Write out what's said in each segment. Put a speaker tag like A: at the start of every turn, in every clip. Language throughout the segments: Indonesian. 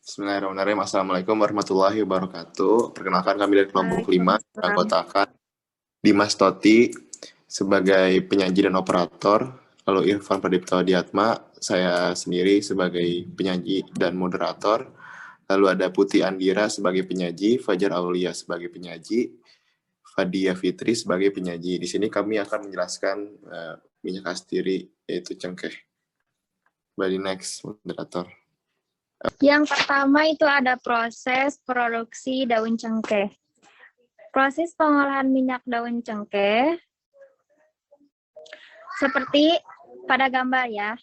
A: Bismillahirrahmanirrahim. Assalamualaikum warahmatullahi wabarakatuh. Perkenalkan kami dari kelompok 5,
B: Waalaikumsalam.
A: anggotakan Dimas Toti sebagai penyaji dan operator, lalu Irfan Pradipta Diatma, saya sendiri sebagai penyaji dan moderator, lalu ada Putih Andira sebagai penyaji, Fajar Aulia sebagai penyaji, Fadia Fitri sebagai penyaji. Di sini kami akan menjelaskan minyak astiri, yaitu cengkeh. Body next, moderator.
B: Yang pertama itu ada proses produksi daun cengkeh. Proses pengolahan minyak daun cengkeh seperti pada gambar ya.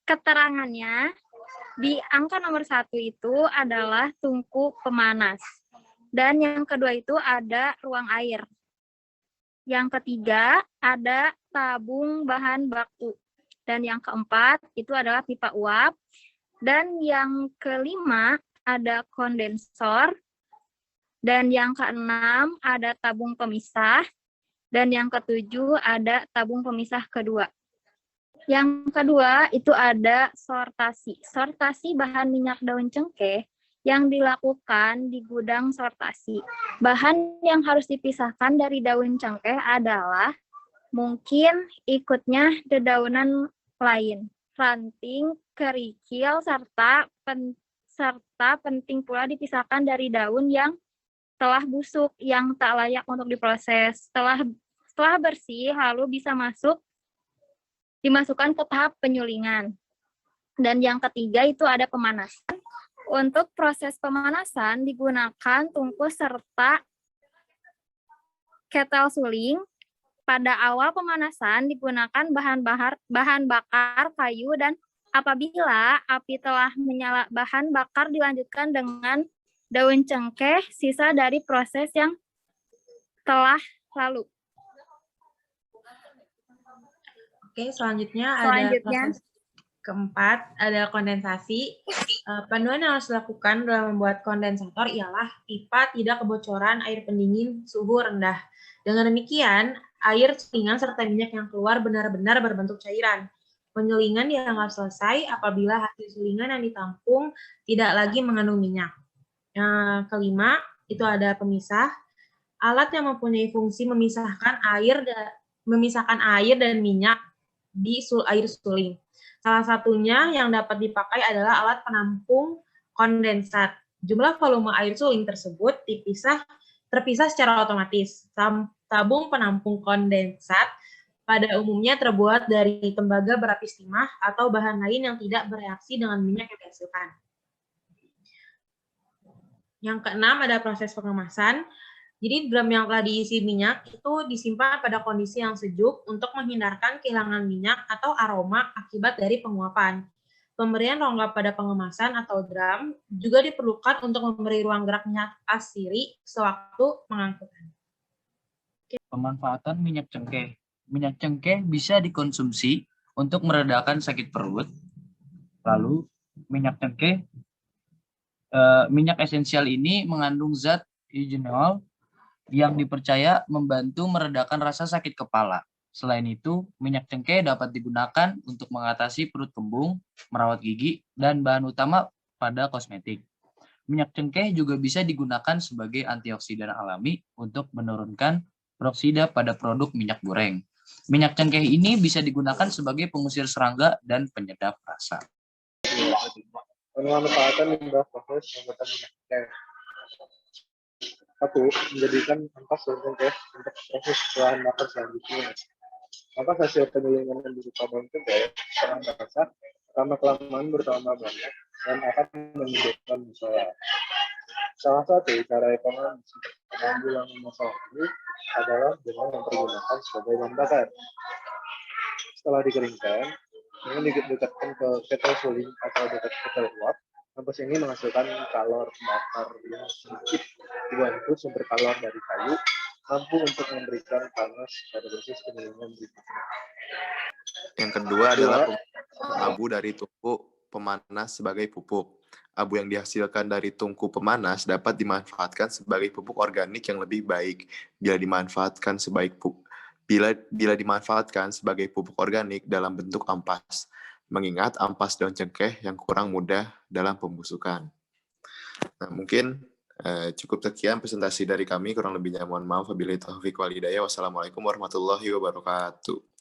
B: Keterangannya di angka nomor 1 itu adalah tungku pemanas. Dan yang kedua itu ada ruang air. Yang ketiga ada tabung bahan baku. Dan yang keempat itu adalah pipa uap. Dan yang kelima ada kondensor. Dan yang keenam ada tabung pemisah. Dan yang ketujuh ada tabung pemisah kedua. Yang kedua itu ada sortasi. Sortasi bahan minyak daun cengkeh yang dilakukan di gudang sortasi. Bahan yang harus dipisahkan dari daun cengkeh adalah mungkin ikutnya dedaunan lain, ranting, kerikil, serta penting pula dipisahkan dari daun yang telah busuk, yang tak layak untuk diproses. Setelah bersih, lalu bisa dimasukkan ke tahap penyulingan. Dan yang ketiga itu ada pemanasan. Untuk proses pemanasan digunakan tungku serta ketel suling. Pada awal pemanasan digunakan bahan bakar kayu, dan apabila api telah menyala, bahan bakar dilanjutkan dengan daun cengkeh sisa dari proses yang telah lalu.
C: Oke, selanjutnya ada proses keempat, ada kondensasi. Panduan yang harus dilakukan dalam membuat kondensator ialah pipa tidak kebocoran air pendingin suhu rendah. Dengan demikian, air sulingan serta minyak yang keluar benar-benar berbentuk cairan. Penyulingan dianggap selesai apabila hasil sulingan yang ditampung tidak lagi mengandung minyak. Yang kelima, itu ada pemisah. Alat yang mempunyai fungsi memisahkan air dan minyak di air suling. Salah satunya yang dapat dipakai adalah alat penampung kondensat. Jumlah volume air suling tersebut terpisah secara otomatis. Tabung penampung kondensat pada umumnya terbuat dari tembaga berapis timah atau bahan lain yang tidak bereaksi dengan minyak yang dihasilkan. Yang keenam ada proses pengemasan. Jadi drum yang telah diisi minyak itu disimpan pada kondisi yang sejuk untuk menghindarkan kehilangan minyak atau aroma akibat dari penguapan. Pemberian rongga pada pengemasan atau drum juga diperlukan untuk memberi ruang gerak minyak astiri sewaktu pengangkutan.
D: Pemanfaatan minyak cengkeh. Minyak cengkeh bisa dikonsumsi untuk meredakan sakit perut. Lalu minyak cengkeh, minyak esensial ini mengandung zat eugenol yang dipercaya membantu meredakan rasa sakit kepala. Selain itu, minyak cengkeh dapat digunakan untuk mengatasi perut kembung, merawat gigi, dan bahan utama pada kosmetik. Minyak cengkeh juga bisa digunakan sebagai antioksidan alami untuk menurunkan peroksida pada produk minyak goreng. Minyak cengkeh ini bisa digunakan sebagai pengusir serangga dan penyedap rasa.
E: Pemanfaatan limbah proses pembuatan minyak cengkeh. 1. Menjadikan ampas daun cengkeh untuk proses bahan bakar selanjutnya. Ampas hasil penyulingan yang berupa daun cengkeh sekarang basah, lama-kelamaan bertambah banyak dan akan menimbulkan masalah. Salah satu cara ekonomis untuk menanggulangi masalah ini adalah dengan mempergunakan sebagai bahan bakar. Setelah dikeringkan, dengan didekatkan ke ketel suling atau dekat ketel uap, ampas ini menghasilkan kalor bakar yang sedikit dibantu sumber kalor dari kayu, mampu untuk memberikan panas pada proses penyulingan berikutnya.
A: Yang kedua adalah abu dari tungku pemanas sebagai pupuk. Abu yang dihasilkan dari tungku pemanas dapat dimanfaatkan sebagai pupuk organik yang lebih baik bila dimanfaatkan sebagai pupuk organik dalam bentuk ampas. mengingat ampas daun cengkeh yang kurang mudah dalam pembusukan. Nah, mungkin cukup sekian presentasi dari kami, kurang lebihnya mohon maaf. Wabillahi taufiq wal hidayah. Wassalamualaikum warahmatullahi wabarakatuh.